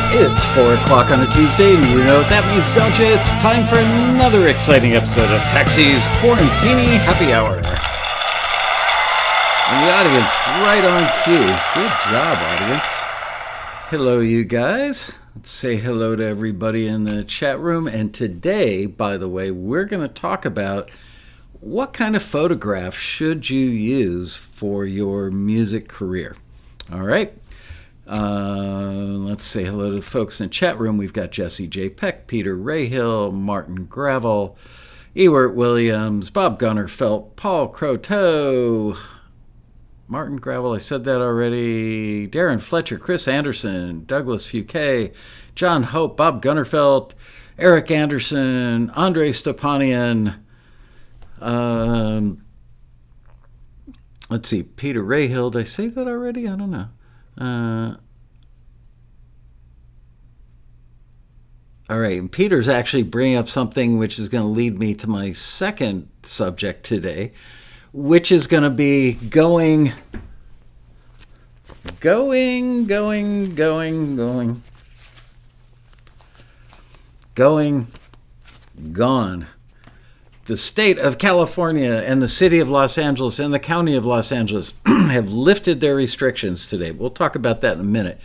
It's 4 o'clock on a Tuesday, and you know what that means, don't you? It's time for another exciting episode of Taxi's Quarantini Happy Hour. And the audience right on cue. Good job, audience. Hello, you guys. Let's say hello to everybody in the chat room. And today, by the way, we're going to talk about what kind of photograph should you use for your music career. All right. Let's say hello to the folks in the chat room. We've got Jesse J. Peck, Peter Rahill, Martin Gravel, Ewart Williams, Bob Gunnerfelt, Paul Croteau, Martin Gravel, I said that already, Darren Fletcher, Chris Anderson, Douglas Fouquet, John Hope, Bob Gunnerfelt, Eric Anderson, Andre Stepanian, let's see, Peter Rahill, did I say that already? I don't know. All right, and Peter's actually bringing up something which is going to lead me to my second subject today, which is going to be going, gone. The state of California and the city of Los Angeles and the county of Los Angeles have lifted their restrictions today. We'll talk about that in a minute.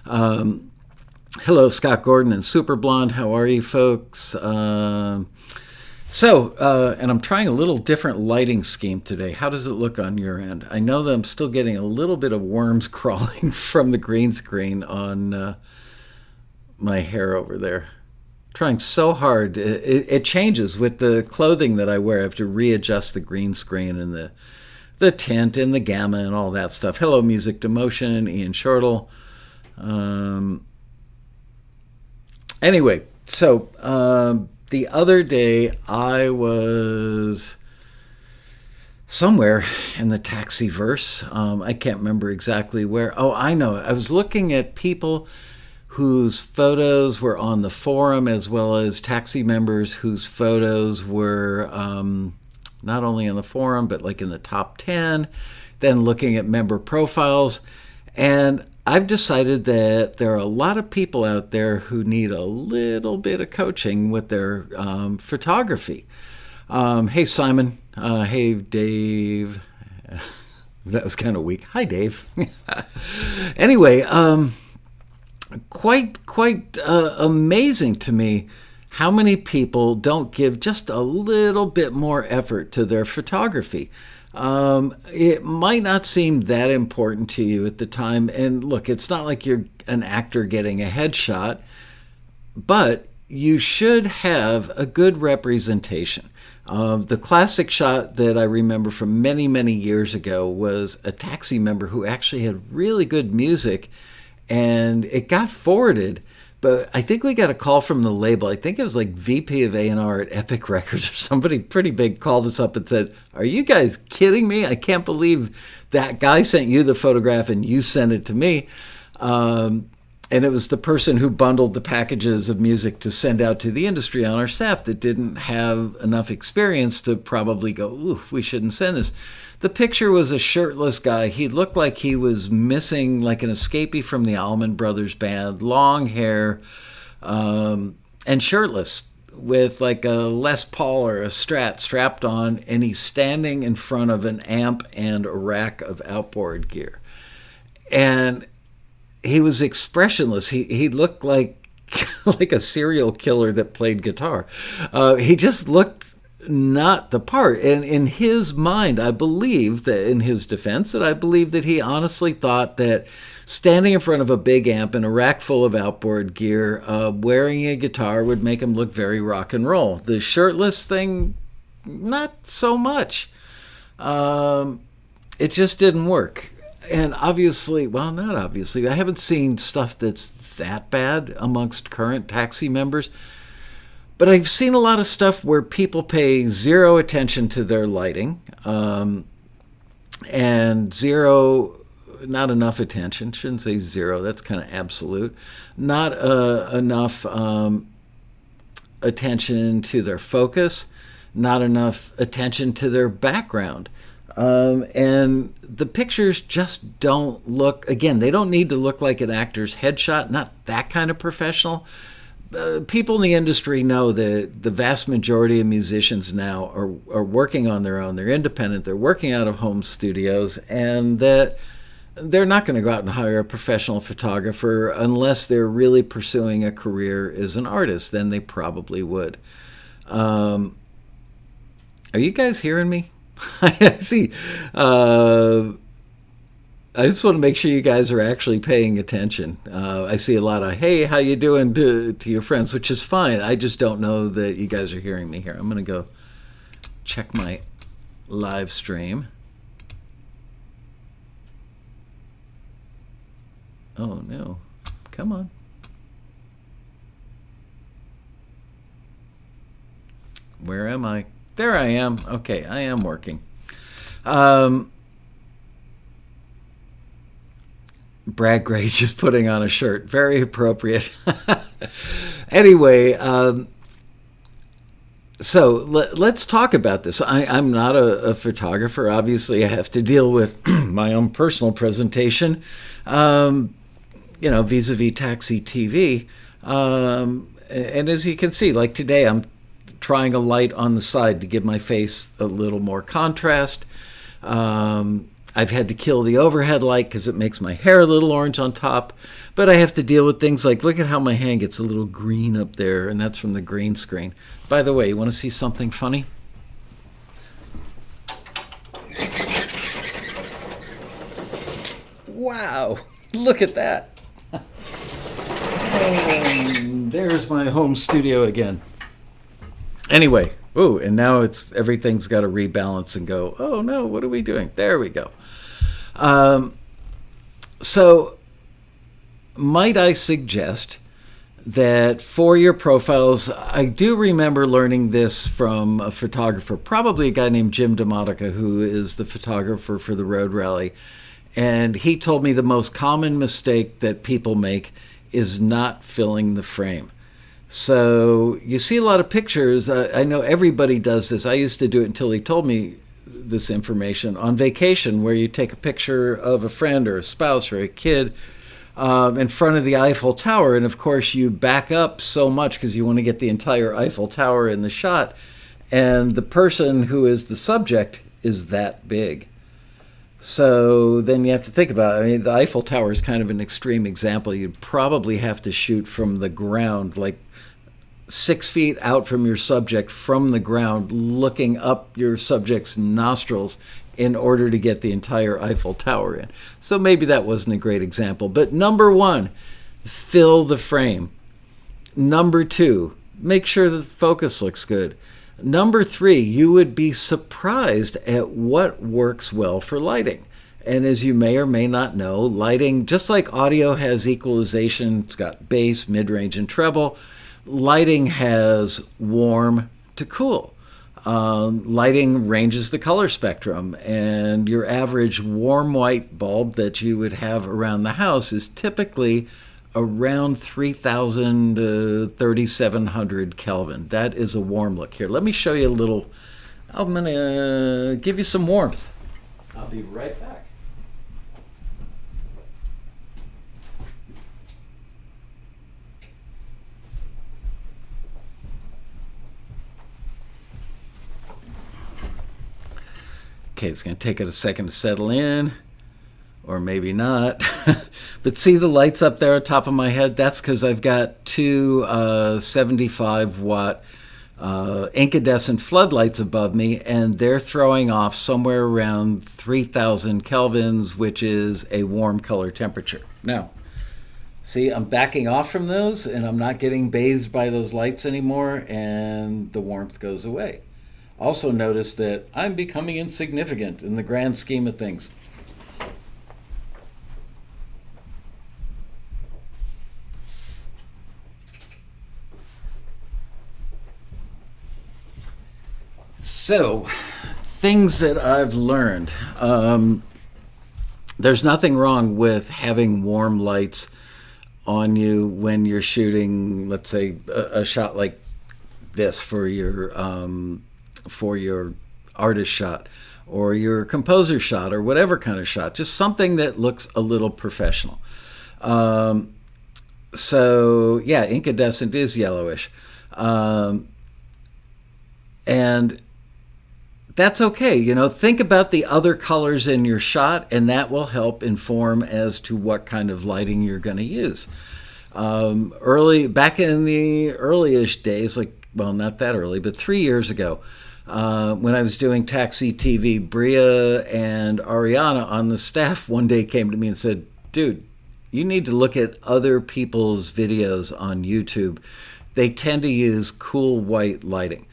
Hello, Scott Gordon and Super Blonde. How are you, folks? And I'm trying a little different lighting scheme today. How does it look on your end? I know that I'm still getting a little bit of worms crawling from the green screen on my hair over there. Trying so hard. It changes with the clothing that I wear. I have to readjust the green screen and the tint and the gamma and all that stuff. Hello, Music to Motion, Ian Shortle. Anyway, so the other day I was somewhere in the Taxiverse. I can't remember exactly where. Oh, I know. I was looking at people whose photos were on the forum, as well as Taxi members whose photos were not only on the forum, but like in the top 10, then looking at member profiles. And I've decided that there are a lot of people out there who need a little bit of coaching with their photography. Hey, Simon. Hey, Dave. That was kind of weak. Hi, Dave. Anyway, quite amazing to me how many people don't give just a little bit more effort to their photography. It might not seem that important to you at the time, and look, it's not like you're an actor getting a headshot, but you should have a good representation. The classic shot that I remember from many, many years ago was a Taxi member who actually had really good music, and it got forwarded, but I think we got a call from the label. I think it was like VP of A&R at Epic Records or somebody pretty big called us up and said, "Are you guys kidding me? I can't believe that guy sent you the photograph and you sent it to me." And it was the person who bundled the packages of music to send out to the industry on our staff that didn't have enough experience to probably go, "Ooh, we shouldn't send this." The picture was a shirtless guy. He looked like he was missing like an escapee from the Allman Brothers Band, long hair, and shirtless with like a Les Paul or a Strat strapped on, and he's standing in front of an amp and a rack of outboard gear. And he was expressionless. He looked like like a serial killer that played guitar. He just looked not the part. And in his mind, I believe that in his defense, that I believe that he honestly thought that standing in front of a big amp and a rack full of outboard gear, wearing a guitar would make him look very rock and roll. The shirtless thing, not so much. It just didn't work. And obviously, well, not obviously, I haven't seen stuff that's that bad amongst current Taxi members. But I've seen a lot of stuff where people pay zero attention to their lighting, and not enough attention. Shouldn't say zero. That's kind of absolute. Not enough attention to their focus. Not enough attention to their background. And the pictures just don't look, again, they don't need to look like an actor's headshot, not that kind of professional. People in the industry know that the vast majority of musicians now are working on their own. They're independent. They're working out of home studios, and that they're not going to go out and hire a professional photographer unless they're really pursuing a career as an artist. Then they probably would. Are you guys hearing me? I see. I just want to make sure you guys are actually paying attention. I see a lot of, hey, how you doing to your friends, which is fine. I just don't know that you guys are hearing me here. I'm going to go check my live stream. Oh, no. Come on. Where am I? There I am. Okay, I am working. Brad Gray just putting on a shirt. Very appropriate. Anyway, so let's talk about this. I'm not a photographer. Obviously, I have to deal with my own personal presentation, vis-a-vis Taxi TV. And as you can see, like today, I'm trying a light on the side to give my face a little more contrast. I've had to kill the overhead light because it makes my hair a little orange on top. But I have to deal with things like, look at how my hand gets a little green up there, and that's from the green screen. By the way, you want to see something funny? Wow, look at that. There's my home studio again. Anyway, ooh, and now everything's got to rebalance and go, oh no, what are we doing? There we go. So might I suggest that for your profiles, I do remember learning this from a photographer, probably a guy named Jim DeMonica, who is the photographer for the Road Rally. And he told me the most common mistake that people make is not filling the frame. So you see a lot of pictures. I know everybody does this. I used to do it until he told me this information on vacation, where you take a picture of a friend or a spouse or a kid in front of the Eiffel Tower. And of course, you back up so much because you want to get the entire Eiffel Tower in the shot. And the person who is the subject is that big. So then you have to think about it. I mean, the Eiffel Tower is kind of an extreme example. You'd probably have to shoot from the ground, like 6 feet out from your subject, from the ground, looking up your subject's nostrils in order to get the entire Eiffel Tower in. So maybe that wasn't a great example. But number one, fill the frame. Number two, make sure that the focus looks good. Number three, you would be surprised at what works well for lighting. And as you may or may not know, lighting, just like audio has equalization, it's got bass, mid-range, and treble, lighting has warm to cool. Lighting ranges the color spectrum, and your average warm white bulb that you would have around the house is typically around 3,000 to 3,700 Kelvin. That is a warm look. Here, let me show you a little. I'm going to give you some warmth. I'll be right back. Okay, it's going to take it a second to settle in. Or maybe not. But see the lights up there on top of my head? That's because I've got two 75-watt incandescent floodlights above me, and they're throwing off somewhere around 3,000 kelvins, which is a warm color temperature. Now, see, I'm backing off from those, and I'm not getting bathed by those lights anymore, and the warmth goes away. Also notice that I'm becoming insignificant in the grand scheme of things. So, things that I've learned. There's nothing wrong with having warm lights on you when you're shooting, let's say, a shot like this for your artist shot, or your composer shot or whatever kind of shot, just something that looks a little professional. So yeah, incandescent is yellowish. And that's okay. Think about the other colors in your shot, and that will help inform as to what kind of lighting you're going to use. Back in the early-ish days, not that early, but 3 years ago, when I was doing Taxi TV, Bria and Ariana on the staff one day came to me and said, dude, you need to look at other people's videos on YouTube. They tend to use cool white lighting.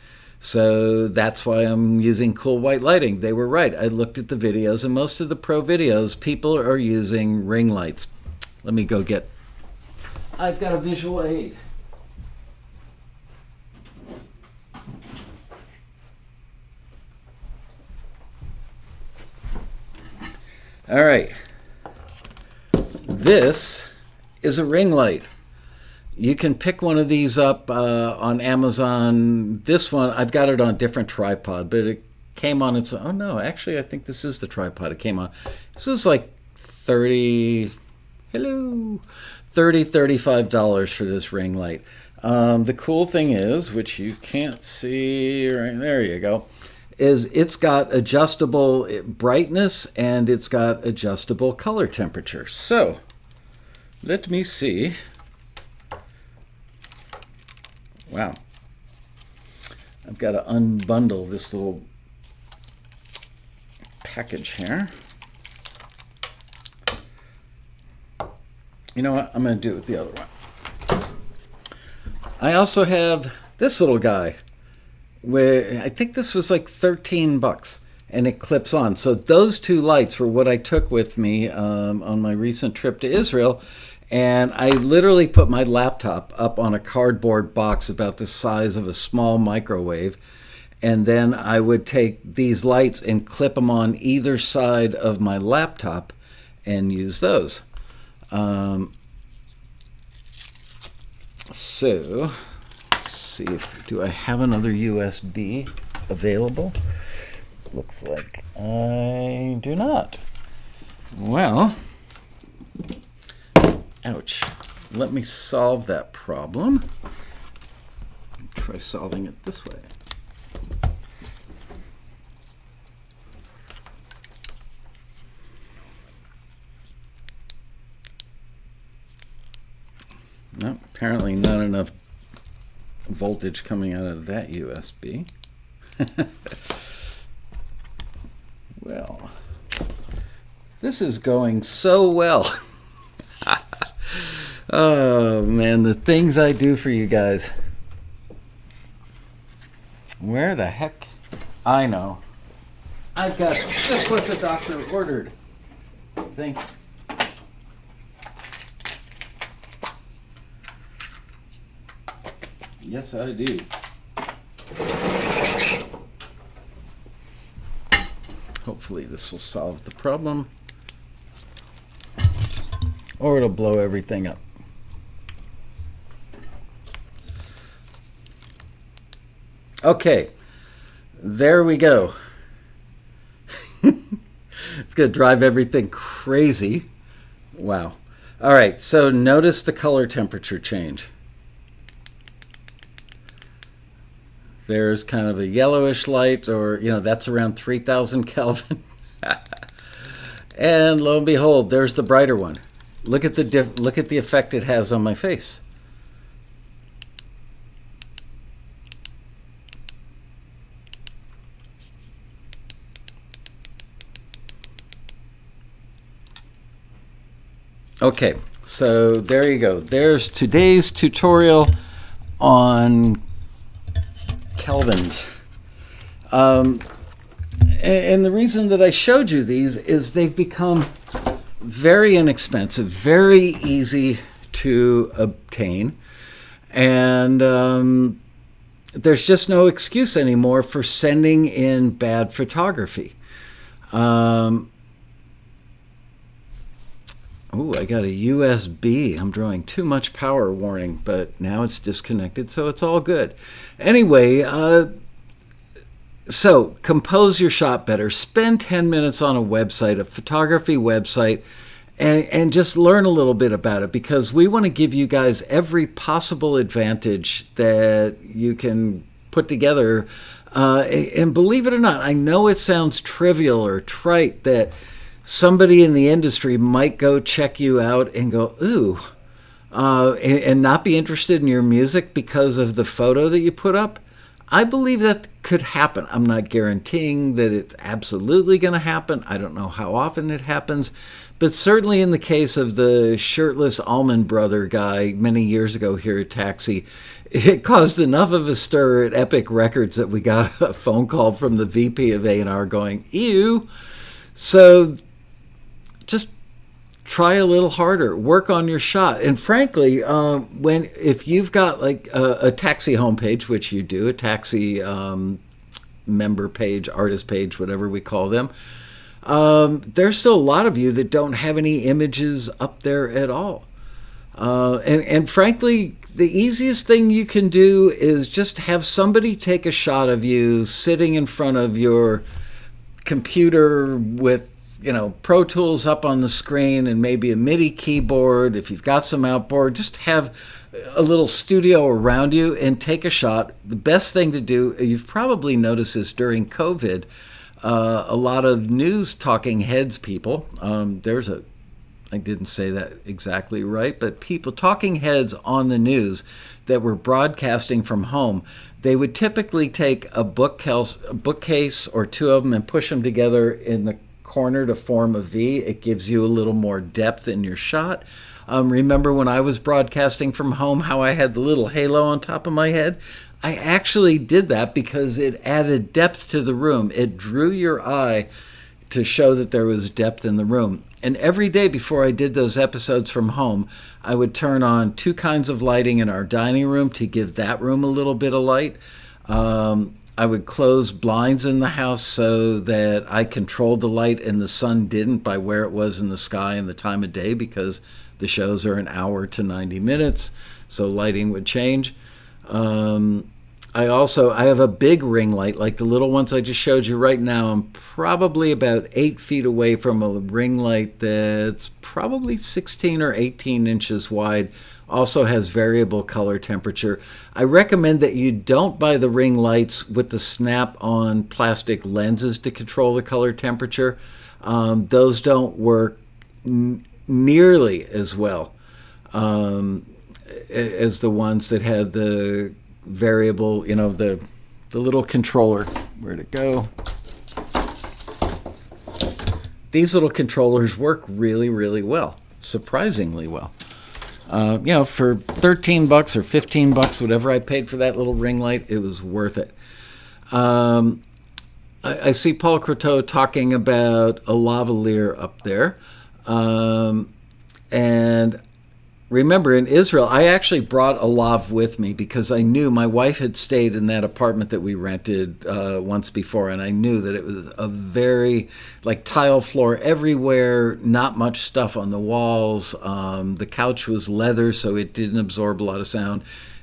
So that's why I'm using cool white lighting. They were right. I looked at the videos, and most of the pro videos, people are using ring lights. Let me go get... I've got a visual aid. All right. This is a ring light. You can pick one of these up on Amazon. This one, I've got it on a different tripod, but it came on its own. Oh no, actually I think this is the tripod it came on. This is like $35 for this ring light. The cool thing is, which you can't see, right there you go, is it's got adjustable brightness and it's got adjustable color temperature. So let me see. Wow. I've got to unbundle this little package here. You know what? I'm going to do it with the other one. I also have this little guy, where I think this was like $13, and it clips on. So those two lights were what I took with me on my recent trip to Israel. And I literally put my laptop up on a cardboard box about the size of a small microwave. And then I would take these lights and clip them on either side of my laptop and use those. So, let's see do I have another USB available? Looks like I do not. Well, ouch. Let me solve that problem. Try solving it this way. No, apparently not enough voltage coming out of that USB. Well, this is going so well. Oh man, the things I do for you guys. Where the heck? I know. I've got just what the doctor ordered. I think. Yes, I do. Hopefully this will solve the problem. Or it'll blow everything up. Okay, there we go. It's going to drive everything crazy. Wow. All right, so notice the color temperature change. There's kind of a yellowish light, or, that's around 3,000 Kelvin. And lo and behold, there's the brighter one. Look at the effect it has on my face. Okay, so there you go. There's today's tutorial on kelvins. And the reason that I showed you these is they've become very inexpensive, very easy to obtain, and there's just no excuse anymore for sending in bad photography. Oh, I got a USB. I'm drawing too much power warning, but now it's disconnected, so it's all good. Anyway, So compose your shot better. Spend 10 minutes on a website, a photography website, and just learn a little bit about it, because we want to give you guys every possible advantage that you can put together. And believe it or not, I know it sounds trivial or trite that somebody in the industry might go check you out and go, ooh, and not be interested in your music because of the photo that you put up. I believe that could happen. I'm not guaranteeing that it's absolutely going to happen. I don't know how often it happens. But certainly in the case of the shirtless Allman Brother guy many years ago here at Taxi, it caused enough of a stir at Epic Records that we got a phone call from the VP of A&R going, ew. So just try a little harder, work on your shot. And frankly, if you've got like a Taxi homepage, which you do, a Taxi member page, artist page, whatever we call them, there's still a lot of you that don't have any images up there at all. And frankly, the easiest thing you can do is just have somebody take a shot of you sitting in front of your computer with, Pro Tools up on the screen and maybe a MIDI keyboard. If you've got some outboard, just have a little studio around you and take a shot. The best thing to do, you've probably noticed this during COVID, a lot of news talking heads people, I didn't say that exactly right, but people, talking heads on the news that were broadcasting from home, they would typically take a bookcase or two of them and push them together in the corner to form a V. It gives you a little more depth in your shot. Remember when I was broadcasting from home, how I had the little halo on top of my head? I actually did that because it added depth to the room. It drew your eye to show that there was depth in the room. And every day before I did those episodes from home, I would turn on two kinds of lighting in our dining room to give that room a little bit of light. I would close blinds in the house so that I controlled the light and the sun didn't by where it was in the sky and the time of day, because the shows are an hour to 90 minutes, so lighting would change. I have a big ring light, like the little ones I just showed you right now. I'm probably about 8 feet away from a ring light that's probably 16 or 18 inches wide. Also has variable color temperature. I recommend that you don't buy the ring lights with the snap-on plastic lenses to control the color temperature. Those don't work nearly as well as the ones that have the variable, the little controller. Where'd it go? These little controllers work really, really well, surprisingly well. For $13 or $15, whatever I paid for that little ring light, it was worth it. I see Paul Croteau talking about a lavalier up there. And remember, in Israel, I actually brought a lav with me because I knew my wife had stayed in that apartment that we rented once before, and I knew that it was a very, tile floor everywhere, not much stuff on the walls. The couch was leather, so it didn't absorb a lot of sound,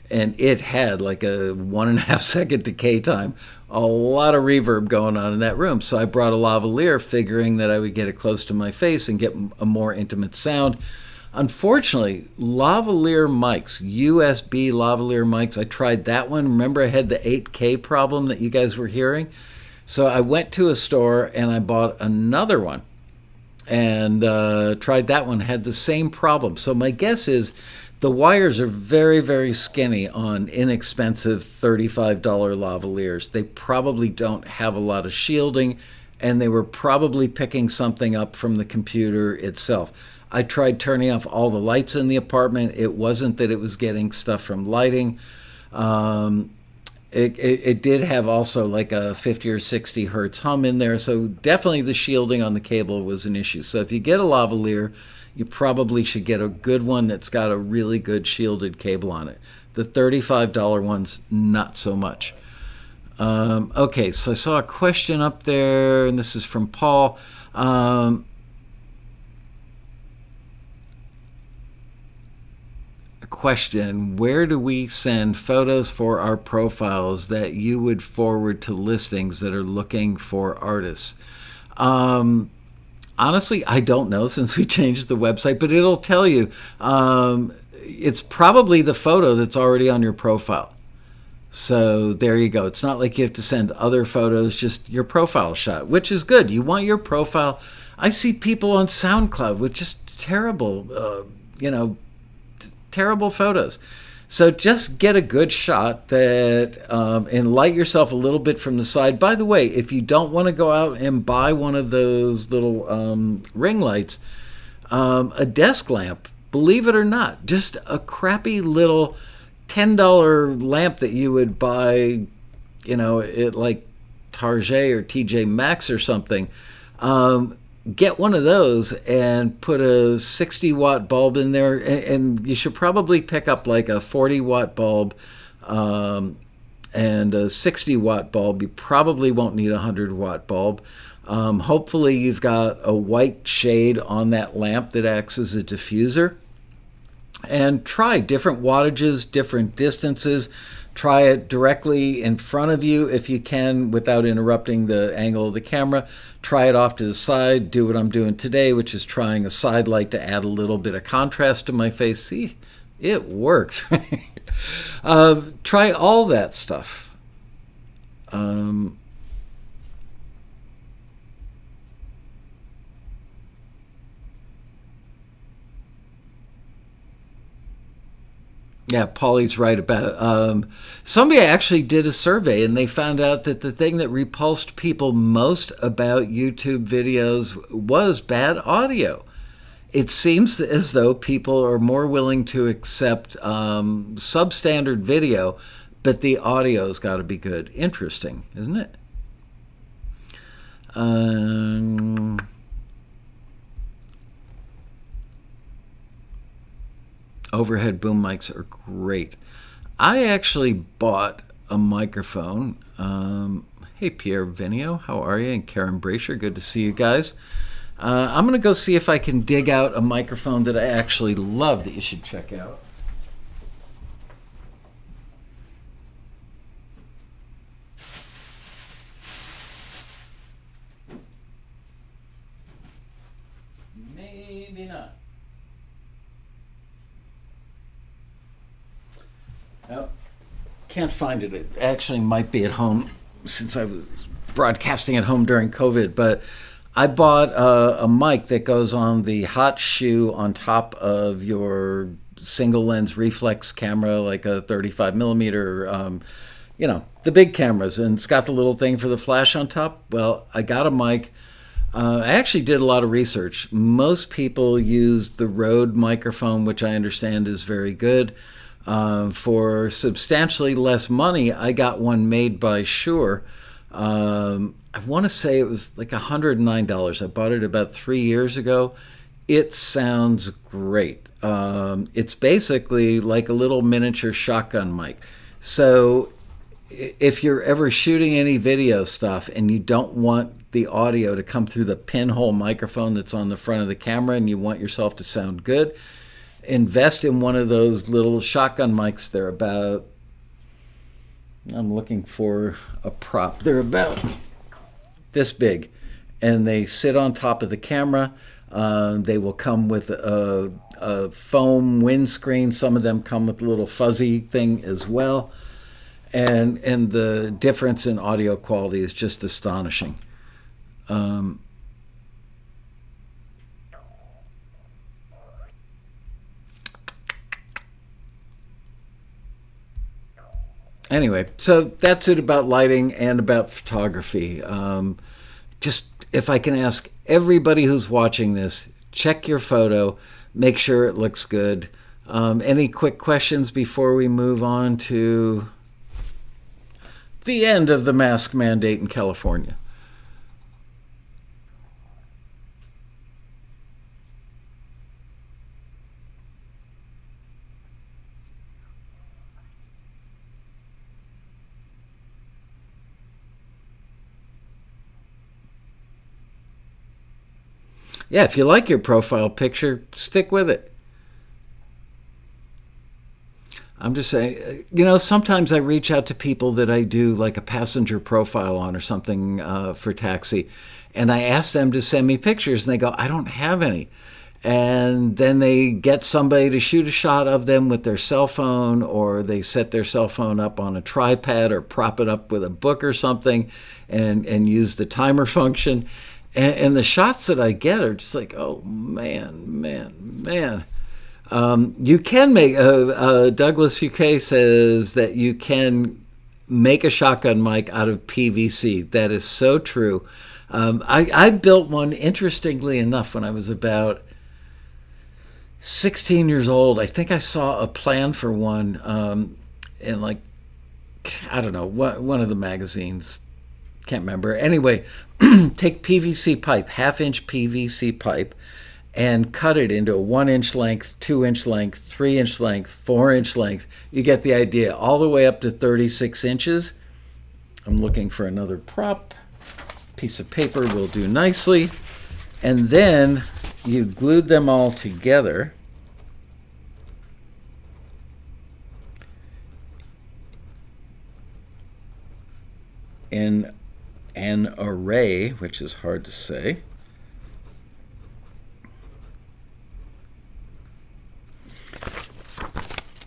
and it had a 1.5 second decay time. A lot of reverb going on in that room. So I brought a lavalier, figuring that I would get it close to my face and get a more intimate sound. Unfortunately, lavalier mics, USB lavalier mics, I tried that one. Remember, I had the 8K problem that you guys were hearing? So I went to a store and I bought another one and tried that one, had the same problem. So my guess is the wires are very, very skinny on inexpensive $35 lavaliers. They probably don't have a lot of shielding, and they were probably picking something up from the computer itself. I tried turning off all the lights in the apartment. It wasn't that it was getting stuff from lighting. It did have also a 50 or 60 hertz hum in there. So definitely the shielding on the cable was an issue. So if you get a lavalier, you probably should get a good one that's got a really good shielded cable on it. The $35 ones, not so much. Okay, so I saw a question up there, and this is from Paul. question, where do we send photos for our profiles that you would forward to listings that are looking for artists? Um, Honestly, I don't know since we changed the website, but it'll tell you. It's probably the photo that's already on your profile. So there you go. It's not like you have to send other photos, just your profile shot, which is good. You want your profile. I see people on SoundCloud with just terrible, you know, terrible photos. So just get a good shot that and light yourself a little bit from the side. By the way, if you don't want to go out and buy one of those little ring lights, a desk lamp, believe it or not, just a crappy little $10 lamp that you would buy, at like Target or TJ Maxx or something. Get one of those and put a 60-watt bulb in there, and you should probably pick up like a 40-watt bulb and a 60-watt bulb. You probably won't need a 100-watt bulb. Hopefully you've got a white shade on that lamp that acts as a diffuser. And try different wattages, different distances. Try it directly in front of you if you can without interrupting the angle of the camera. Try it off to the side. Do what I'm doing today, which is trying a side light to add a little bit of contrast to my face. See, it works. Try all that stuff. Yeah, Paulie's right about somebody actually did a survey and they found out that the thing that repulsed people most about YouTube videos was bad audio. It seems as though people are more willing to accept substandard video, but the audio's got to be good. Interesting, isn't it? Overhead boom mics are great. I actually bought a microphone. Hey, Pierre Venio, how are you? And Karen Brasher, good to see you guys. I'm going to go see if I can dig out a microphone that I actually love that you should check out. Maybe not. Oh, can't find it. It actually might be at home since I was broadcasting at home during COVID. But I bought a mic that goes on the hot shoe on top of your single lens reflex camera, like a 35 millimeter, the big cameras. And it's got the little thing for the flash on top. Well, I got a mic. I actually did a lot of research. Most people use the Rode microphone, which I understand is very good. For substantially less money, I got one made by Shure. I want to say it was like $109. I bought it about 3 years ago. It sounds great. It's basically like a little miniature shotgun mic. So if you're ever shooting any video stuff and you don't want the audio to come through the pinhole microphone that's on the front of the camera and you want yourself to sound good, invest in one of those little shotgun mics. They're about, I'm looking for a prop. They're about this big, and they sit on top of the camera. They will come with a foam windscreen. Some of them come with a little fuzzy thing as well. And the difference in audio quality is just astonishing. Anyway, so that's it about lighting and about photography. Just if I can ask everybody who's watching this, check your photo, make sure it looks good. Any quick questions before we move on to the end of the mask mandate in California? Yeah, if you like your profile picture, stick with it. I'm just saying, sometimes I reach out to people that I do like a passenger profile on or something for taxi, and I ask them to send me pictures, and they go, I don't have any. And then they get somebody to shoot a shot of them with their cell phone, or they set their cell phone up on a tripod or prop it up with a book or something and use the timer function. And the shots that I get are just like, oh, man. You can make, Douglas Fouquet says that you can make a shotgun mic out of PVC. That is so true. I built one, interestingly enough, when I was about 16 years old. I think I saw a plan for one in, like, I don't know, one of the magazines. Can't remember. Anyway, take PVC pipe, half-inch PVC pipe, and cut it into a 1-inch length, 2-inch length, 3-inch length, 4-inch length. You get the idea. All the way up to 36 inches. I'm looking for another prop. Piece of paper will do nicely. And then you glued them all together. In an array, which is hard to say.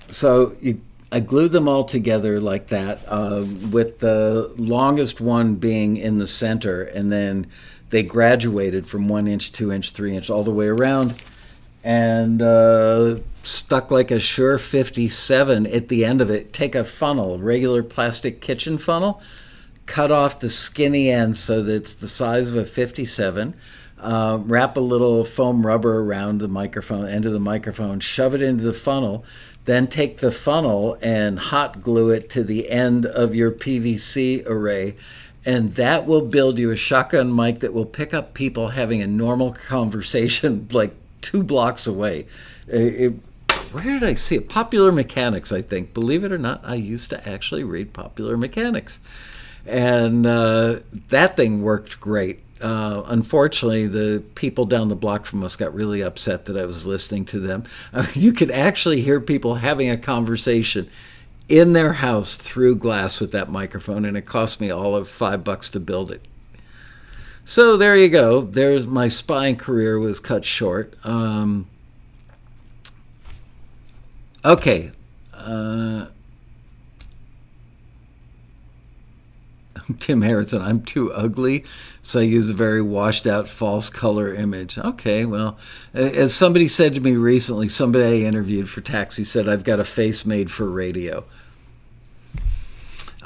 So I glued them all together like that, with the longest one being in the center, and then they graduated from 1-inch, 2-inch, 3-inch, all the way around, and stuck like a Shure 57 at the end of it. Take a funnel, a regular plastic kitchen funnel, cut off the skinny end so that it's the size of a 57, wrap a little foam rubber around the microphone, end of the microphone, shove it into the funnel, then take the funnel and hot glue it to the end of your PVC array, and that will build you a shotgun mic that will pick up people having a normal conversation like 2 blocks away. Where did I see it? Popular Mechanics, I think. Believe it or not, I used to actually read Popular Mechanics. And that thing worked great. Unfortunately, the people down the block from us got really upset that I was listening to them. You could actually hear people having a conversation in their house through glass with that microphone, and it cost me all of $5 to build it. So there you go. There's my spying career was cut short. Okay. Tim Harrison, I'm too ugly, so I use a very washed out false color image. Okay, well, as somebody said to me recently, somebody I interviewed for Taxi said I've got a face made for radio.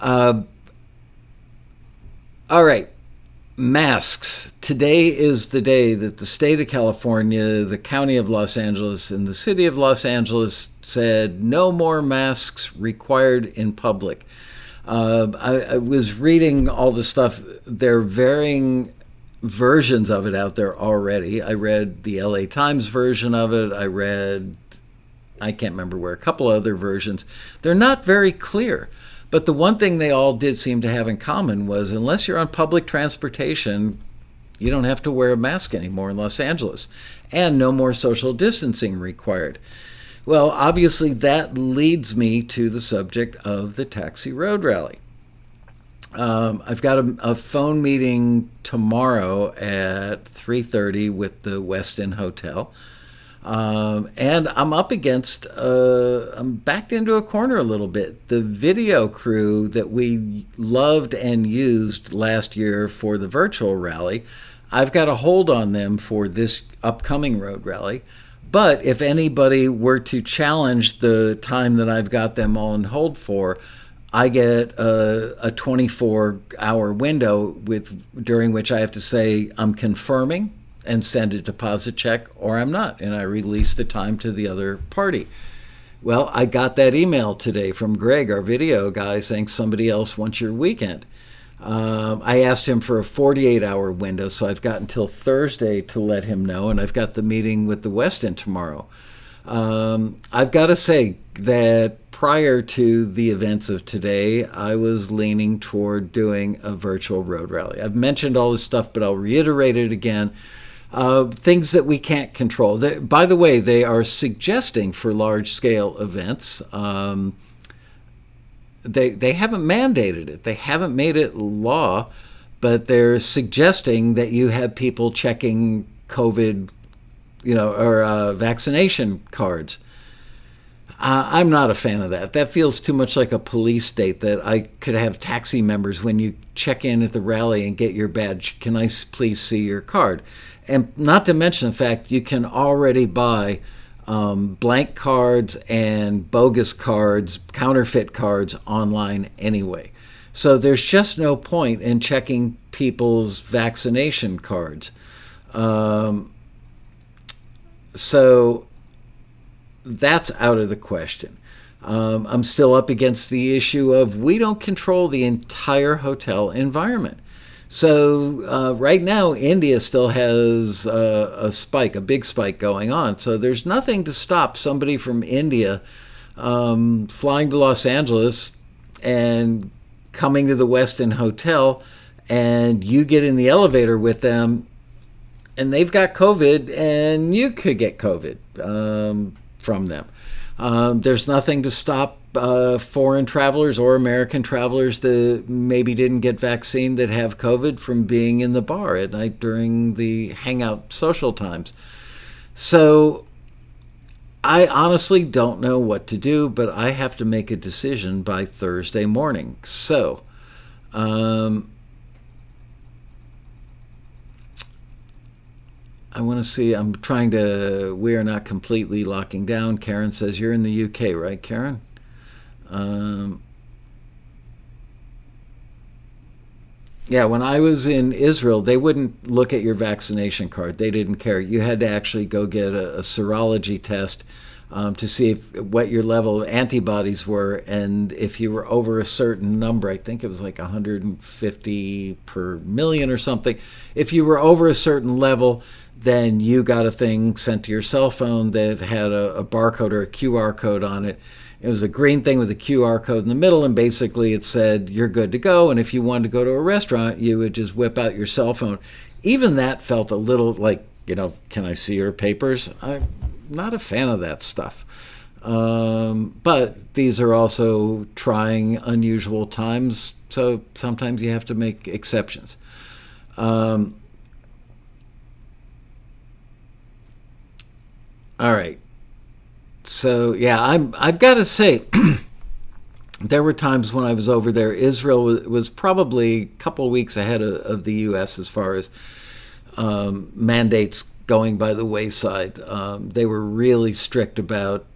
All right, masks. Today is the day that the state of California, the county of Los Angeles, and the city of Los Angeles said no more masks required in public. I was reading all the stuff. There are varying versions of it out there already. I read the LA Times version of it. I can't remember where, a couple other versions. They're not very clear. But the one thing they all did seem to have in common was unless you're on public transportation, you don't have to wear a mask anymore in Los Angeles. And no more social distancing required. Well, obviously, that leads me to the subject of the Taxi Road Rally. I've got a phone meeting tomorrow at 3:30 with the Westin Hotel. And I'm up against, I'm backed into a corner a little bit. The video crew that we loved and used last year for the virtual rally, I've got a hold on them for this upcoming road rally. But if anybody were to challenge the time that I've got them on hold for, I get a 24-hour window during which I have to say I'm confirming and send a deposit check, or I'm not, and I release the time to the other party. Well, I got that email today from Greg, our video guy, saying somebody else wants your weekend. I asked him for a 48-hour window, so I've got until Thursday to let him know, and I've got the meeting with the Westin tomorrow. I've got to say that prior to the events of today, I was leaning toward doing a virtual road rally. I've mentioned all this stuff, but I'll reiterate it again. things that we can't control. By the way, they are suggesting for large-scale events. They haven't mandated it. They haven't made it law, but they're suggesting that you have people checking COVID, or vaccination cards. I'm not a fan of that. That feels too much like a police state, that I could have taxi members when you check in at the rally and get your badge. Can I please see your card? And not to mention the fact you can already buy blank cards and bogus cards, counterfeit cards online anyway. So there's just no point in checking people's vaccination cards. So that's out of the question. I'm still up against the issue of we don't control the entire hotel environment. So right now, India still has a big spike going on. So there's nothing to stop somebody from India flying to Los Angeles and coming to the Westin Hotel, and you get in the elevator with them, and they've got COVID, and you could get COVID from them. There's nothing to stop foreign travelers or American travelers that maybe didn't get vaccine that have COVID from being in the bar at night during the hangout social times. So I honestly don't know what to do, but I have to make a decision by Thursday morning. So I want to see. We are not completely locking down. Karen says you're in the UK, right, Karen? Yeah, when I was in Israel, they wouldn't look at your vaccination card. They didn't care. You had to actually go get a serology test to see what your level of antibodies were. And if you were over a certain number, I think it was like 150 per million or something. If you were over a certain level, then you got a thing sent to your cell phone that had a barcode or a QR code on it. It was a green thing with a QR code in the middle, and basically it said you're good to go. And if you wanted to go to a restaurant, you would just whip out your cell phone. Even that felt a little like, can I see your papers? I'm not a fan of that stuff. But these are also trying, unusual times, so sometimes you have to make exceptions. All right. So, yeah, I've got to say, there were times when I was over there, Israel was probably a couple of weeks ahead of the U.S. as far as mandates going by the wayside. They were really strict about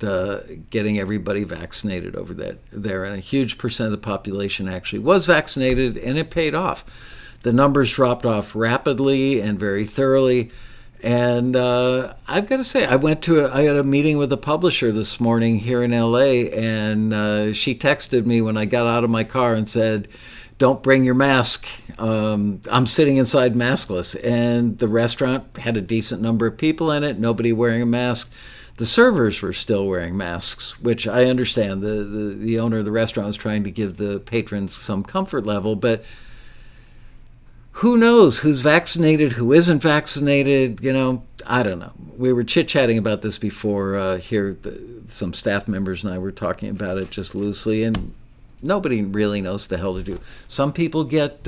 getting everybody vaccinated over there, and a huge percent of the population actually was vaccinated, and it paid off. The numbers dropped off rapidly and very thoroughly. And I've got to say, I had a meeting with a publisher this morning here in LA, and she texted me when I got out of my car and said, "Don't bring your mask." I'm sitting inside maskless, and the restaurant had a decent number of people in it, nobody wearing a mask. The servers were still wearing masks, which I understand. The owner of the restaurant was trying to give the patrons some comfort level, but who knows who's vaccinated, who isn't vaccinated? I don't know. We were chit-chatting about this before here. Some staff members and I were talking about it just loosely, and nobody really knows the hell to do. Some people get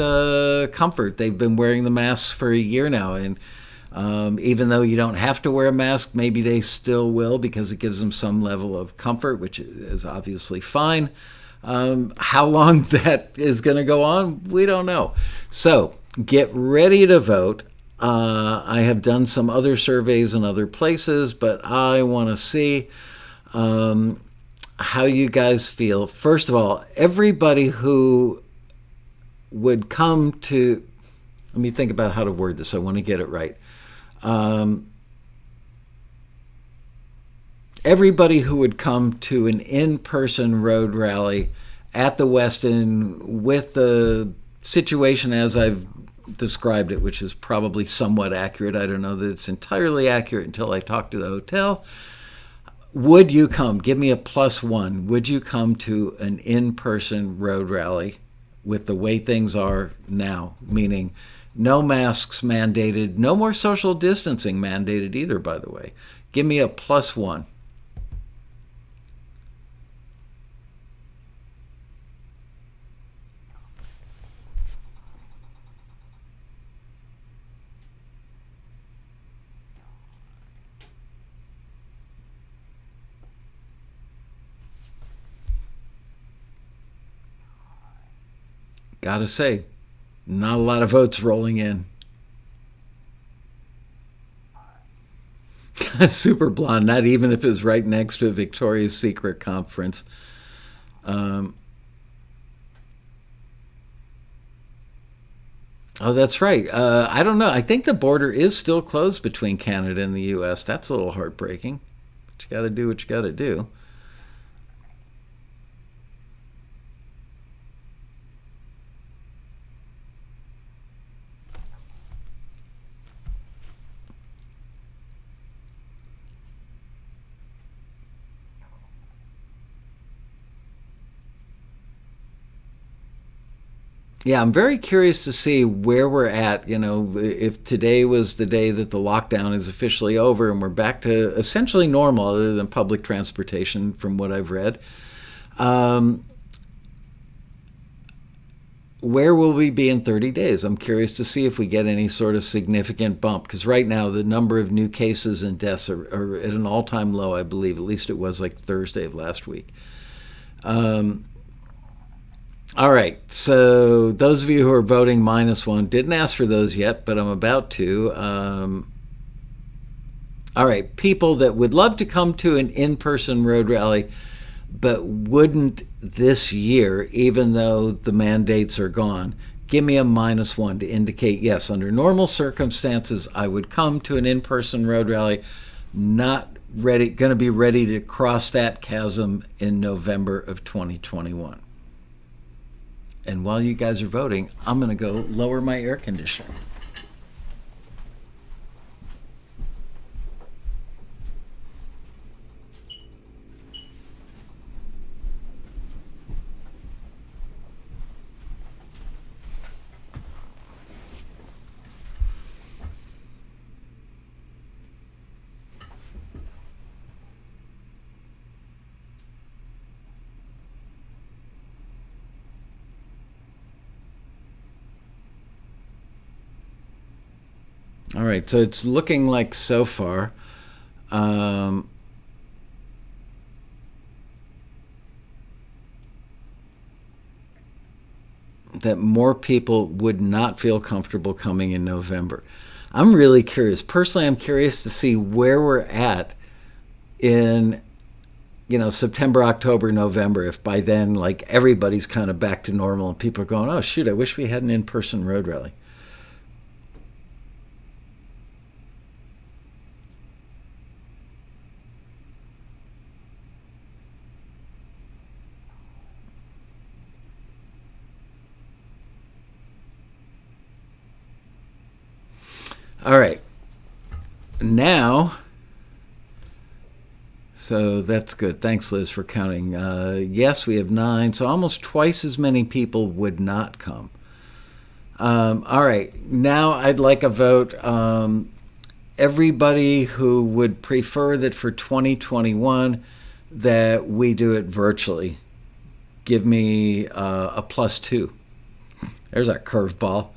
comfort. They've been wearing the masks for a year now, and even though you don't have to wear a mask, maybe they still will because it gives them some level of comfort, which is obviously fine. How long that is going to go on, we don't know. So get ready to vote. I have done some other surveys in other places, but I want to see how you guys feel. First of all, everybody who would come to, let me think about how to word this. I want to get it right. Everybody who would come to an in-person road rally at the Westin with the situation as I've described it, which is probably somewhat accurate. I don't know that it's entirely accurate until I talk to the hotel. Would you come? Give me a +1. Would you come to an in-person road rally with the way things are now? Meaning No masks mandated. No more social distancing mandated either, by the way. Give me a +1. Gotta say, not a lot of votes rolling in. Super blonde, not even if it was right next to a Victoria's Secret conference. Um, oh, that's right. I don't know. I think the border is still closed between Canada and the U.S. That's a little heartbreaking. But you got to do what you got to do. Yeah, I'm very curious to see where we're at. If today was the day that the lockdown is officially over and we're back to essentially normal, other than public transportation, from what I've read. Um, where will we be in 30 days? I'm curious to see if we get any sort of significant bump, because right now the number of new cases and deaths are at an all-time low, I believe. At least it was like Thursday of last week. Um, all right, so those of you who are voting -1, didn't ask for those yet, but I'm about to. All right, people that would love to come to an in-person road rally but wouldn't this year, even though the mandates are gone. Give me a -1 to indicate, yes, under normal circumstances, I would come to an in-person road rally, not ready, going to be ready to cross that chasm in November of 2021. And while you guys are voting, I'm going to go lower my air conditioner. All right, so it's looking like so far um, that more people would not feel comfortable coming in November. I'm really curious. Personally, I'm curious to see where we're at in September, October, November. If by then, like, everybody's kind of back to normal and people are going, oh shoot, I wish we had an in-person road rally. All right, now, so that's good. Thanks, Liz, for counting. Yes, we have 9, so almost twice as many people would not come. All right, now I'd like a vote. Everybody who would prefer that for 2021 that we do it virtually, give me a +2. There's that curveball.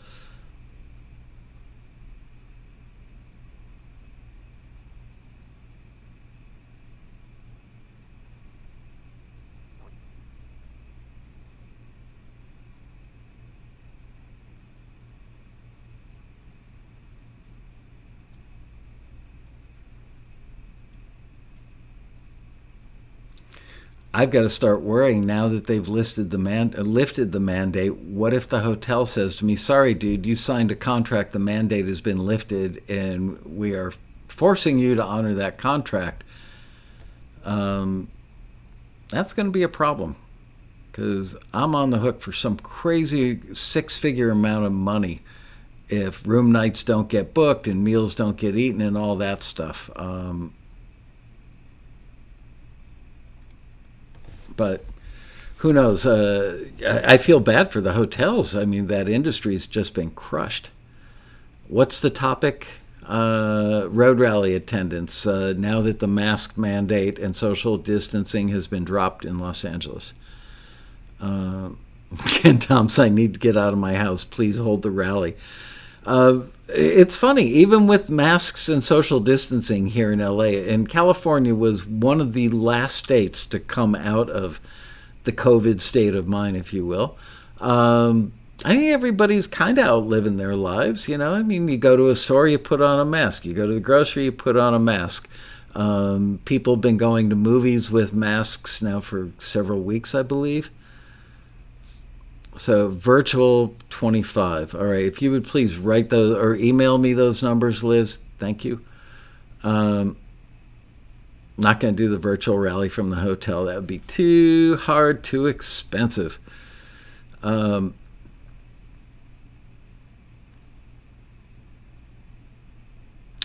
I've got to start worrying now that they've lifted the mandate. What if the hotel says to me, "Sorry, dude, you signed a contract. The mandate has been lifted, and we are forcing you to honor that contract." Um, that's going to be a problem because I'm on the hook for some crazy six-figure amount of money if room nights don't get booked and meals don't get eaten and all that stuff. But who knows? I feel bad for the hotels. I mean, that industry's just been crushed. What's the topic? Road rally attendance, now that the mask mandate and social distancing has been dropped in Los Angeles. Ken Thompson, I need to get out of my house. Please hold the rally. It's funny, even with masks and social distancing here in LA, and California was one of the last states to come out of the COVID state of mind, if you will. I think everybody's kind of outliving their lives, you know. I mean, you go to a store, you put on a mask. You go to the grocery, you put on a mask. People have been going to movies with masks now for several weeks, I believe. So virtual 25. All right, if you would please write those or email me those numbers, Liz. Thank you. Not going to do the virtual rally from the hotel. That would be too hard, too expensive.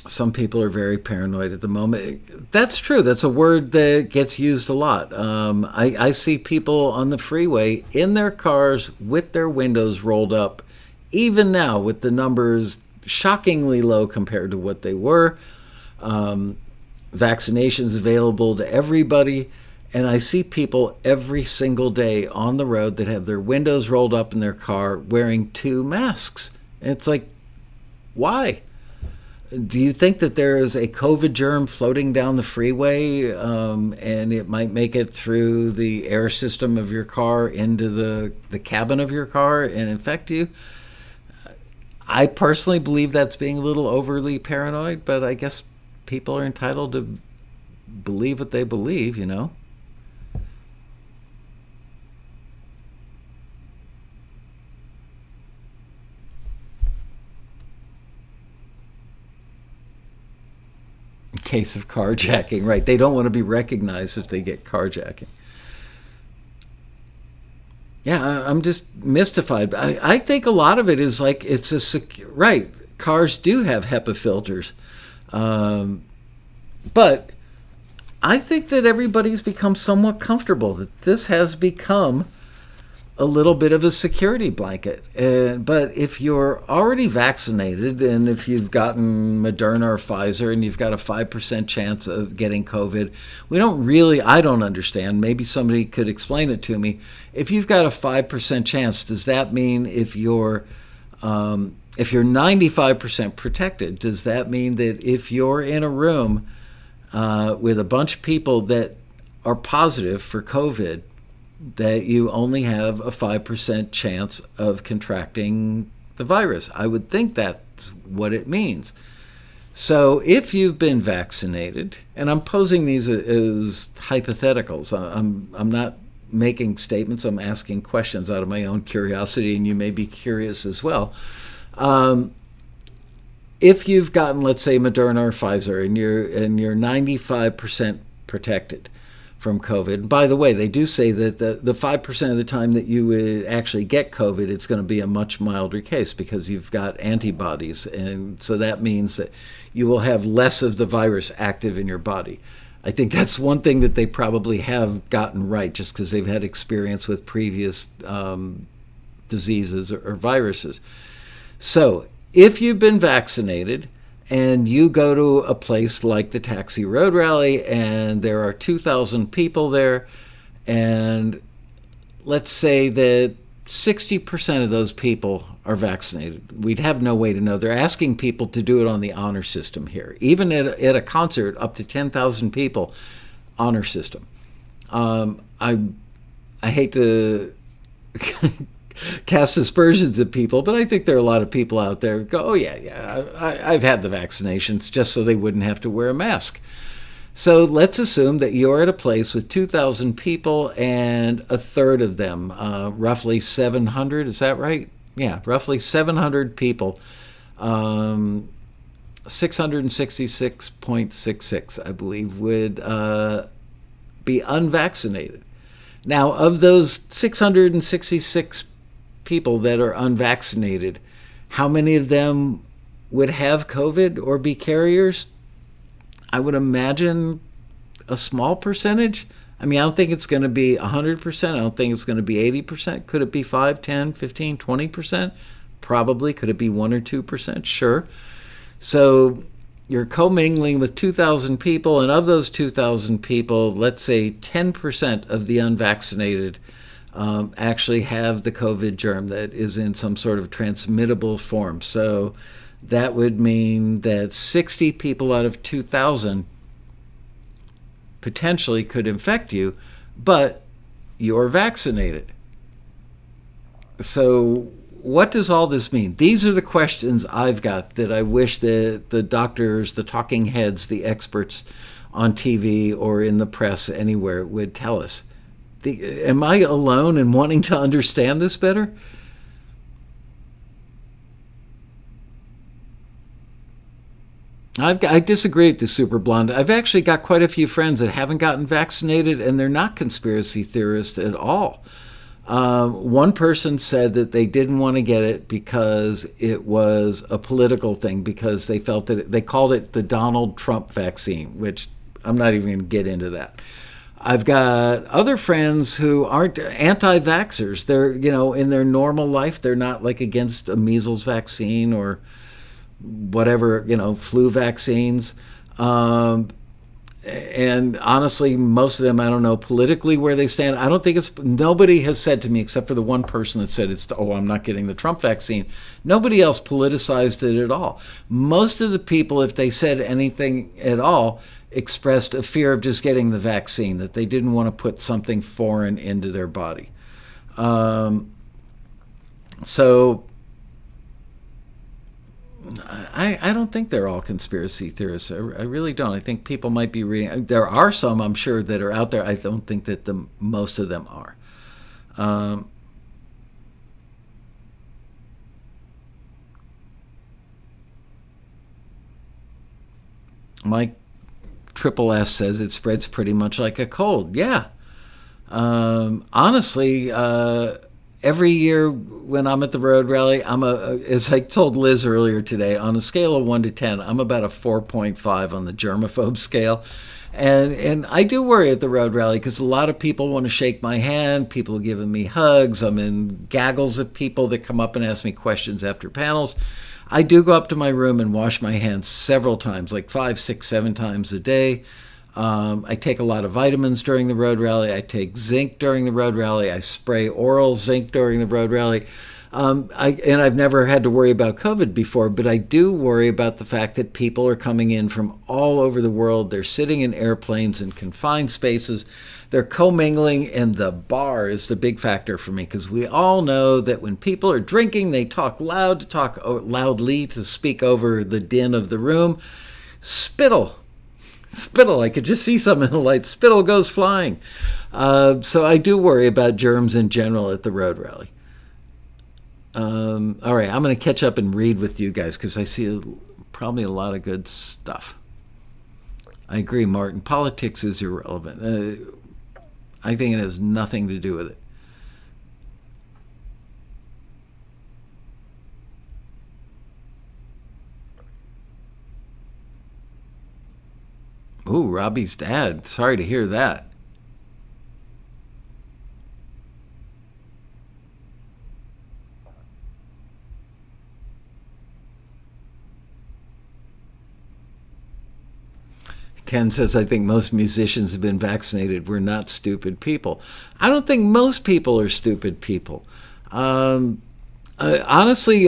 Some people are very paranoid at the moment. That's true. That's a word that gets used a lot. I see people on the freeway in their cars with their windows rolled up, even now with the numbers shockingly low compared to what they were. Vaccinations available to everybody. And I see people every single day on the road that have their windows rolled up in their car wearing 2 masks. And it's like, why? Do you think that there is a COVID germ floating down the freeway and it might make it through the air system of your car into the cabin of your car and infect you? I personally believe that's being a little overly paranoid, but I guess people are entitled to believe what they believe, you know? Case of carjacking, right? They don't want to be recognized if they get carjacking. Yeah, I'm just mystified. I think a lot of it is like it's right. Cars do have HEPA filters, but I think that everybody's become somewhat comfortable that this has become a little bit of a security blanket. But if you're already vaccinated and if you've gotten Moderna or Pfizer and you've got a 5% chance of getting COVID, I don't understand. Maybe somebody could explain it to me. If you've got a 5% chance, does that mean if you're 95% protected, does that mean that if you're in a room with a bunch of people that are positive for COVID, that you only have a 5% chance of contracting the virus? I would think that's what it means. So if you've been vaccinated, and I'm posing these as hypotheticals, I'm not making statements, I'm asking questions out of my own curiosity, and you may be curious as well. If you've gotten, let's say, Moderna or Pfizer, and you're 95% protected from COVID. And by the way, they do say that the 5% of the time that you would actually get COVID, it's going to be a much milder case because you've got antibodies. And so that means that you will have less of the virus active in your body. I think that's one thing that they probably have gotten right just because they've had experience with previous diseases or viruses. So if you've been vaccinated, and you go to a place like the Taxi Road Rally, and there are 2,000 people there, and let's say that 60% of those people are vaccinated. We'd have no way to know. They're asking people to do it on the honor system here. Even at a concert, up to 10,000 people, honor system. I hate to cast aspersions at people, but I think there are a lot of people out there who go, oh yeah, I've had the vaccinations, just so they wouldn't have to wear a mask. So let's assume that you're at a place with 2,000 people and a third of them, roughly 700, is that right? Yeah, roughly 700 people, 666.66, I believe, would be unvaccinated. Now, of those 666 people that are unvaccinated, how many of them would have COVID or be carriers? I would imagine a small percentage. I mean, I don't think it's going to be 100%. I don't think it's going to be 80%. Could it be 5, 10, 15, 20%? Probably. Could it be 1 or 2%? Sure. So you're commingling with 2,000 people, and of those 2,000 people, let's say 10% of the unvaccinated actually have the COVID germ that is in some sort of transmittable form. So that would mean that 60 people out of 2,000 potentially could infect you, but you're vaccinated. So what does all this mean? These are the questions I've got that I wish the doctors, the talking heads, the experts on TV or in the press anywhere would tell us. Am I alone in wanting to understand this better? I disagree with the super blonde. I've actually got quite a few friends that haven't gotten vaccinated, and they're not conspiracy theorists at all. One person said that they didn't want to get it because it was a political thing, because they felt that they called it the Donald Trump vaccine, which I'm not even going to get into that. I've got other friends who aren't anti-vaxxers. They're, in their normal life, they're not like against a measles vaccine or whatever, flu vaccines. And honestly, most of them, I don't know politically where they stand. I don't think nobody has said to me, except for the one person that said I'm not getting the Trump vaccine. Nobody else politicized it at all. Most of the people, if they said anything at all, expressed a fear of just getting the vaccine, that they didn't want to put something foreign into their body. So I don't think they're all conspiracy theorists. I really don't. I think people might be reading. There are some, I'm sure, that are out there. I don't think that most of them are. Mike Triple S says it spreads pretty much like a cold. Yeah. Honestly, every year when I'm at the road rally, as I told Liz earlier today, on a scale of 1 to 10, I'm about a 4.5 on the germaphobe scale. And I do worry at the road rally because a lot of people want to shake my hand, people giving me hugs. I'm in gaggles of people that come up and ask me questions after panels. I do go up to my room and wash my hands several times, like 5, 6, 7 times a day. I take a lot of vitamins during the road rally. I take zinc during the road rally. I spray oral zinc during the road rally. I've never had to worry about COVID before, but I do worry about the fact that people are coming in from all over the world. They're sitting in airplanes in confined spaces. They're commingling, and the bar is the big factor for me, because we all know that when people are drinking, they talk loudly to speak over the din of the room. Spittle, I could just see some in the light. Spittle goes flying. So I do worry about germs in general at the road rally. All right, I'm going to catch up and read with you guys because I see probably a lot of good stuff. I agree, Martin. Politics is irrelevant. I think it has nothing to do with it. Ooh, Robbie's dad. Sorry to hear that. Ken says, I think most musicians have been vaccinated. We're not stupid people. I don't think most people are stupid people. Honestly,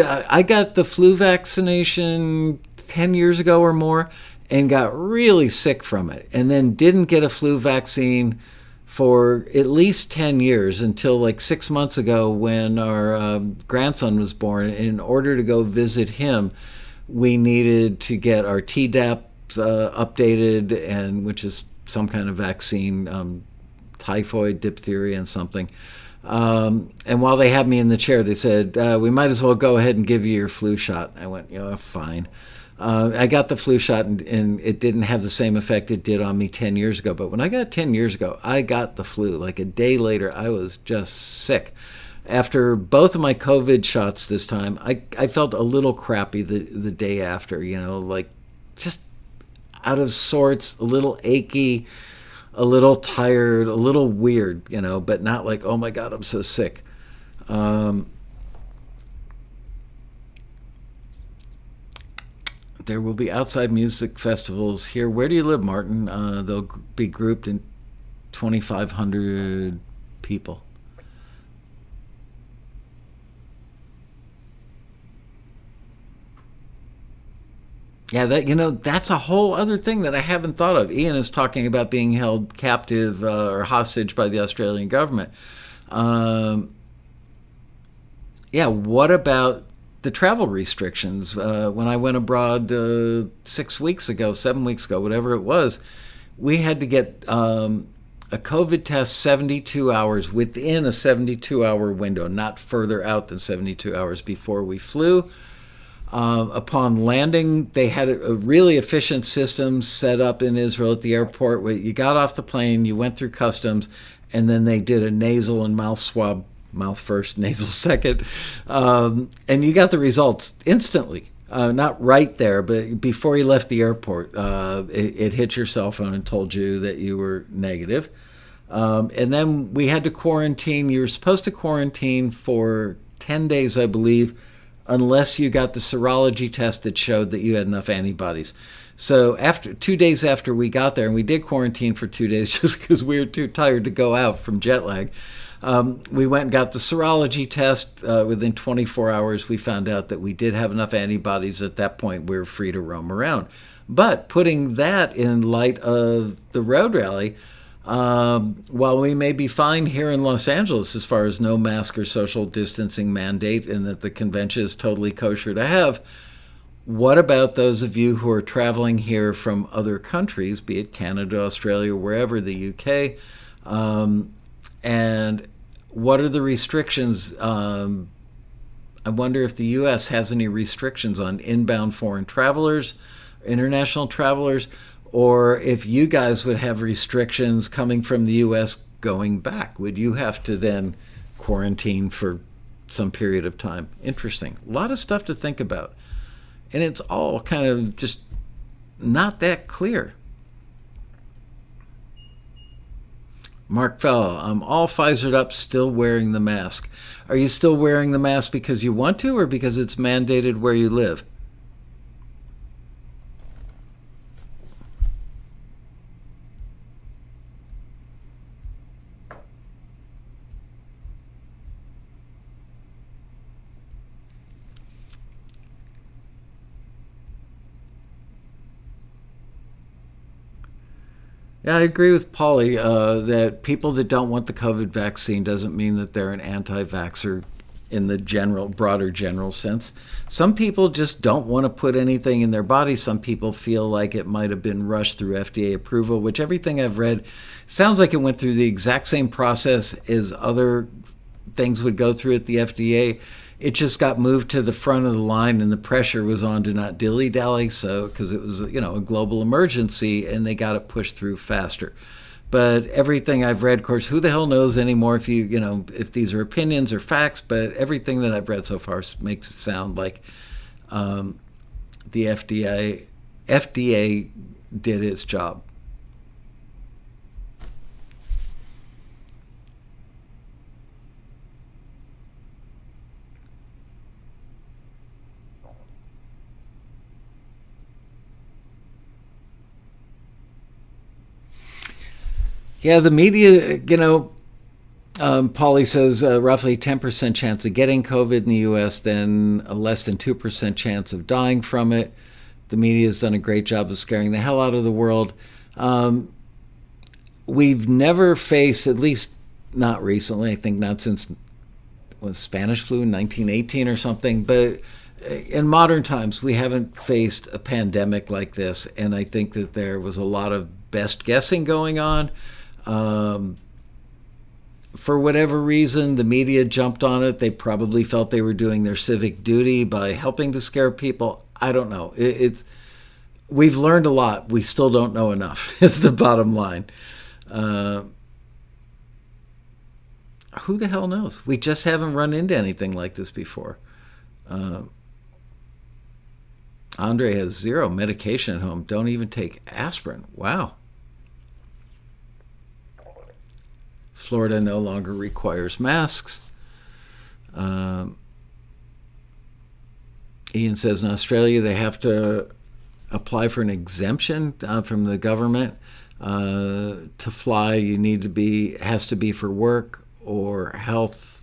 I got the flu vaccination 10 years ago or more and got really sick from it, and then didn't get a flu vaccine for at least 10 years until like 6 months ago when our grandson was born. In order to go visit him, we needed to get our Tdap updated, and which is some kind of vaccine, typhoid, diphtheria, and something. And while they had me in the chair, they said, we might as well go ahead and give you your flu shot. I went, fine. I got the flu shot, and it didn't have the same effect it did on me 10 years ago. But when I got it 10 years ago, I got the flu. Like a day later, I was just sick. After both of my COVID shots this time, I felt a little crappy the day after, like just out of sorts, a little achy, a little tired, a little weird, but not like, oh my God, I'm so sick. There will be outside music festivals here. Where do you live, Martin? They'll be grouped in 2,500 people. Yeah, that's a whole other thing that I haven't thought of. Ian is talking about being held captive or hostage by the Australian government. Um, yeah, what about the travel restrictions? When I went abroad 6 weeks ago, 7 weeks ago, whatever it was, we had to get a COVID test 72 hours within a 72-hour window, not further out than 72 hours before we flew. Upon landing, they had a really efficient system set up in Israel at the airport where you got off the plane, you went through customs, and then they did a nasal and mouth swab, mouth first, nasal second, and you got the results instantly. Not right there, but before you left the airport, it hit your cell phone and told you that you were negative. And then we had to quarantine. You were supposed to quarantine for 10 days, I believe, unless you got the serology test that showed that you had enough antibodies. So after 2 days after we got there, and we did quarantine for 2 days just because we were too tired to go out from jet lag, we went and got the serology test. Within 24 hours, we found out that we did have enough antibodies. At that point, we were free to roam around. But putting that in light of the road rally, while we may be fine here in Los Angeles as far as no mask or social distancing mandate and that the convention is totally kosher to have, what about those of you who are traveling here from other countries, be it Canada, Australia, wherever, the UK? And what are the restrictions? I wonder if the U.S. has any restrictions on inbound foreign travelers, international travelers, or if you guys would have restrictions coming from the U.S. going back. Would you have to then quarantine for some period of time? Interesting. A lot of stuff to think about. And it's all kind of just not that clear. Mark Fell, I'm all Pfizered up, still wearing the mask. Are you still wearing the mask because you want to or because it's mandated where you live? Yeah, I agree with Polly that people that don't want the COVID vaccine doesn't mean that they're an anti-vaxxer in the broader general sense. Some people just don't want to put anything in their body. Some people feel like it might have been rushed through FDA approval, which everything I've read sounds like it went through the exact same process as other things would go through at the FDA. It just got moved to the front of the line, and the pressure was on to not dilly-dally, so because it was a global emergency, and they got it pushed through faster. But everything I've read, of course, who the hell knows anymore if these are opinions or facts? But everything that I've read so far makes it sound like the FDA did its job. Yeah, the media, Polly says roughly 10% chance of getting COVID in the U.S., then a less than 2% chance of dying from it. The media has done a great job of scaring the hell out of the world. We've never faced, at least not recently, I think not since Spanish flu in 1918 or something, but in modern times, we haven't faced a pandemic like this, and I think that there was a lot of best guessing going on. For whatever reason, the media jumped on it. They probably felt they were doing their civic duty by helping to scare people. I don't know. We've learned a lot. We still don't know enough, is the bottom line. Who the hell knows? We just haven't run into anything like this before. Andre has 0 medication at home. Don't even take aspirin. Wow. Florida no longer requires masks. Ian says in Australia they have to apply for an exemption from the government to fly. You need to be, has to be for work or health,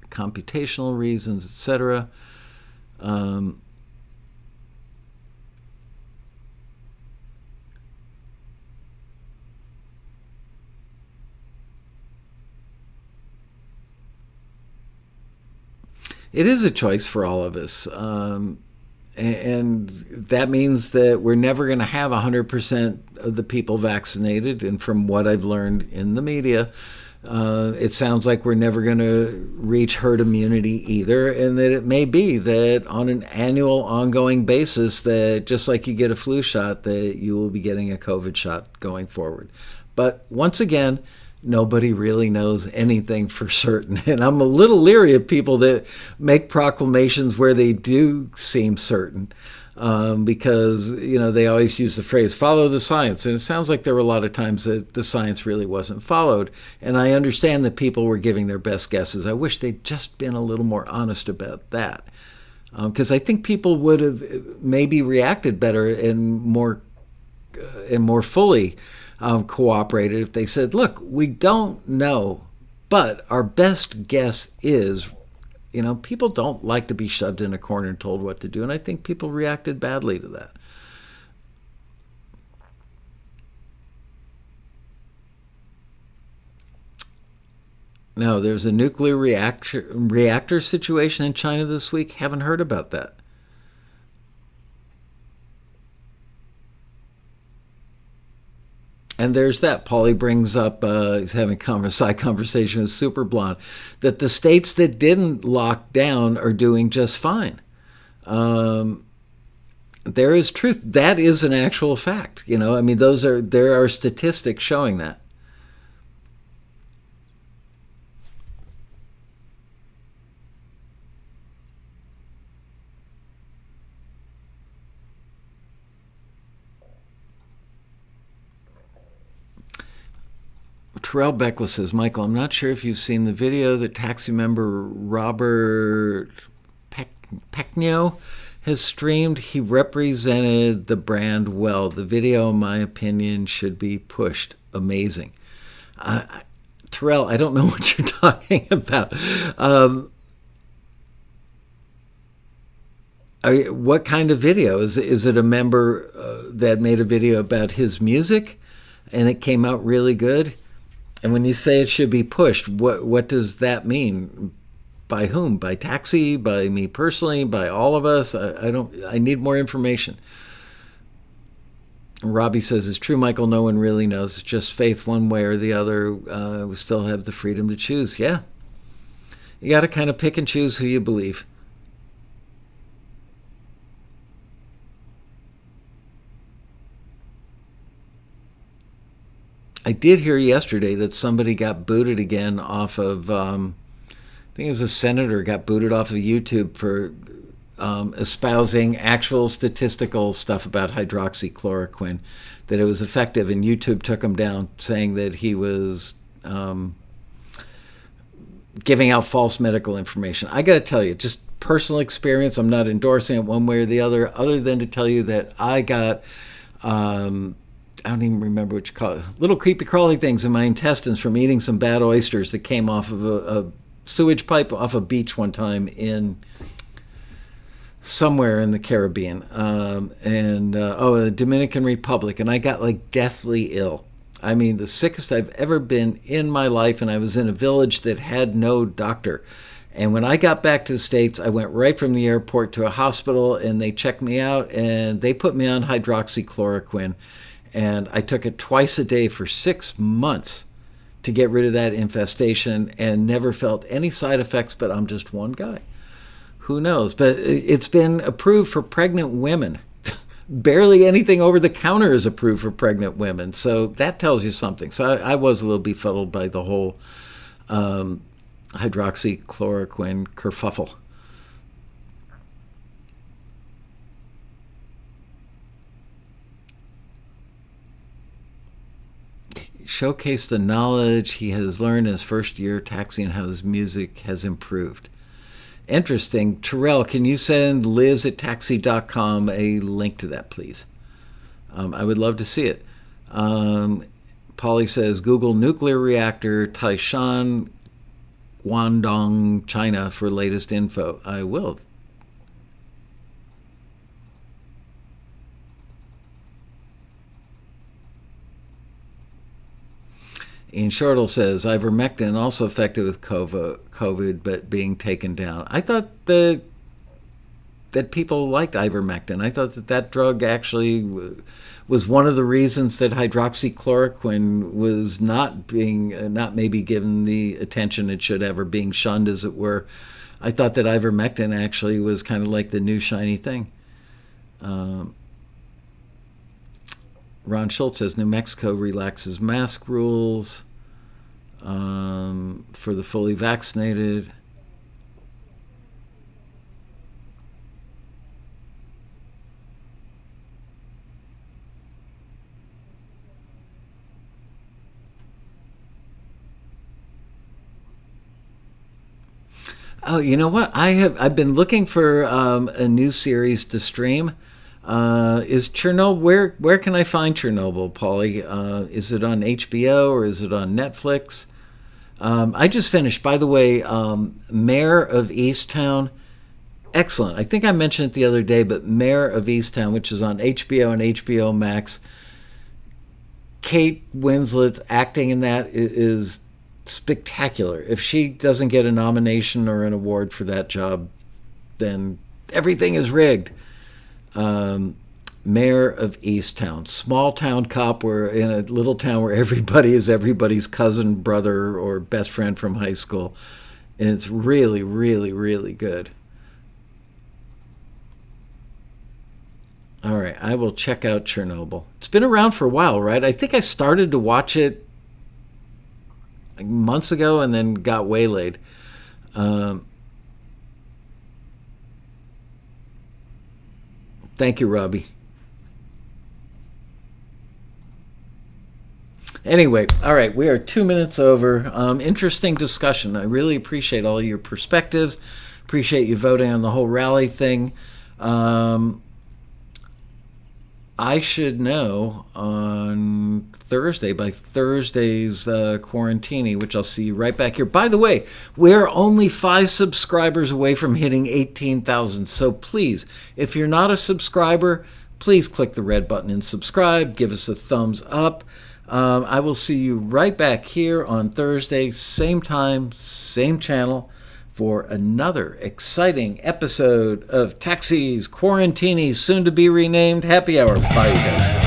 computational reasons, etc. It is a choice for all of us. And that means that we're never going to have 100% of the people vaccinated. And from what I've learned in the media, it sounds like we're never going to reach herd immunity either. And that it may be that on an annual, ongoing basis, that just like you get a flu shot, that you will be getting a COVID shot going forward. But once again, nobody really knows anything for certain. And I'm a little leery of people that make proclamations where they do seem certain, because, they always use the phrase, follow the science. And it sounds like there were a lot of times that the science really wasn't followed. And I understand that people were giving their best guesses. I wish they'd just been a little more honest about that. Because I think people would have maybe reacted better and more fully cooperated if they said, look, we don't know, but our best guess is, people don't like to be shoved in a corner and told what to do. And I think people reacted badly to that. Now, there's a nuclear reactor situation in China this week. Haven't heard about that. And there's that. Paulie brings up, he's having a side conversation with Super Blonde, that the states that didn't lock down are doing just fine. There is truth. That is an actual fact. There are statistics showing that. Terrell Beckless says, Michael, I'm not sure if you've seen the video that taxi member Robert Pecknio has streamed. He represented the brand well. The video, in my opinion, should be pushed. Amazing. Terrell, I don't know what you're talking about. What kind of video? Is it a member that made a video about his music and it came out really good? And when you say it should be pushed, what does that mean? By whom? By Taxi? By me personally? By all of us? I need more information. Robbie says, it's true, Michael, no one really knows. It's just faith one way or the other. We still have the freedom to choose. Yeah. You got to kind of pick and choose who you believe. I did hear yesterday that somebody got booted again off of, I think it was a senator got booted off of YouTube for espousing actual statistical stuff about hydroxychloroquine, that it was effective, and YouTube took him down, saying that he was giving out false medical information. I got to tell you, just personal experience, I'm not endorsing it one way or the other than to tell you that I got... I don't even remember what you call it, little creepy crawly things in my intestines from eating some bad oysters that came off of a sewage pipe off a beach one time in somewhere in the Caribbean, the Dominican Republic, and I got like deathly ill. I mean, the sickest I've ever been in my life, and I was in a village that had no doctor. And when I got back to the States, I went right from the airport to a hospital, and they checked me out, and they put me on hydroxychloroquine. And I took it twice a day for 6 months to get rid of that infestation, and never felt any side effects, but I'm just one guy. Who knows? But it's been approved for pregnant women. Barely anything over the counter is approved for pregnant women. So that tells you something. So I was a little befuddled by the whole hydroxychloroquine kerfuffle. Showcase the knowledge he has learned in his first year taxi and how his music has improved. Interesting. Terrell, can you send Liz at taxi.com a link to that, please? I would love to see it. Polly says Google nuclear reactor Taishan, Guangdong, China for latest info. I will. Ian Shortle says ivermectin also effective with COVID, but being taken down. I thought that people liked ivermectin. I thought that drug actually was one of the reasons that hydroxychloroquine was not maybe given the attention it should have, or being shunned, as it were. I thought that ivermectin actually was kind of like the new shiny thing. Ron Schultz says New Mexico relaxes mask rules for the fully vaccinated. Oh, you know what? I've been looking for a new series to stream. Is Chernobyl? Where can I find Chernobyl, Paulie? Is it on HBO or is it on Netflix? I just finished, by the way, Mayor of Easttown. Excellent. I think I mentioned it the other day, but Mayor of Easttown, which is on HBO and HBO Max. Kate Winslet's acting in that is spectacular. If she doesn't get a nomination or an award for that job, then everything is rigged. Mayor of Easttown, small town cop, where in a little town where everybody is everybody's cousin, brother, or best friend from high school. And it's really, really, really good. All right, I will check out Chernobyl. It's been around for a while, right? I think I started to watch it months ago and then got waylaid. Thank you, Robbie. Anyway, all right, we are 2 minutes over. Interesting discussion. I really appreciate all your perspectives. Appreciate you voting on the whole rally thing. I should know on Thursday, by Thursday's Quarantini, which I'll see you right back here. By the way, we're only 5 subscribers away from hitting 18,000. So please, if you're not a subscriber, please click the red button and subscribe. Give us a thumbs up. I will see you right back here on Thursday, same time, same channel, for another exciting episode of Taxis Quarantini, soon to be renamed Happy Hour. Bye, you guys.